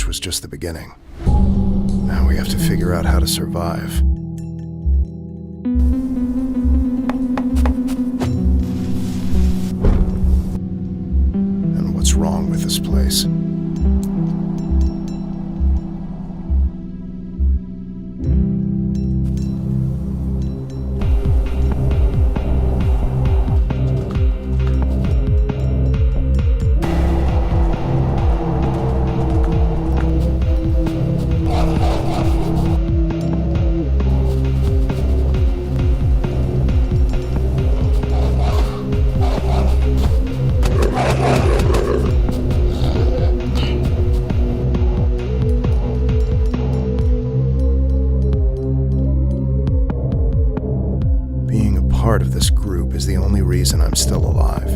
was just the beginning. Now we have to figure out how to survive. And what's wrong with this place? Being a part of this group is the only reason I'm still alive.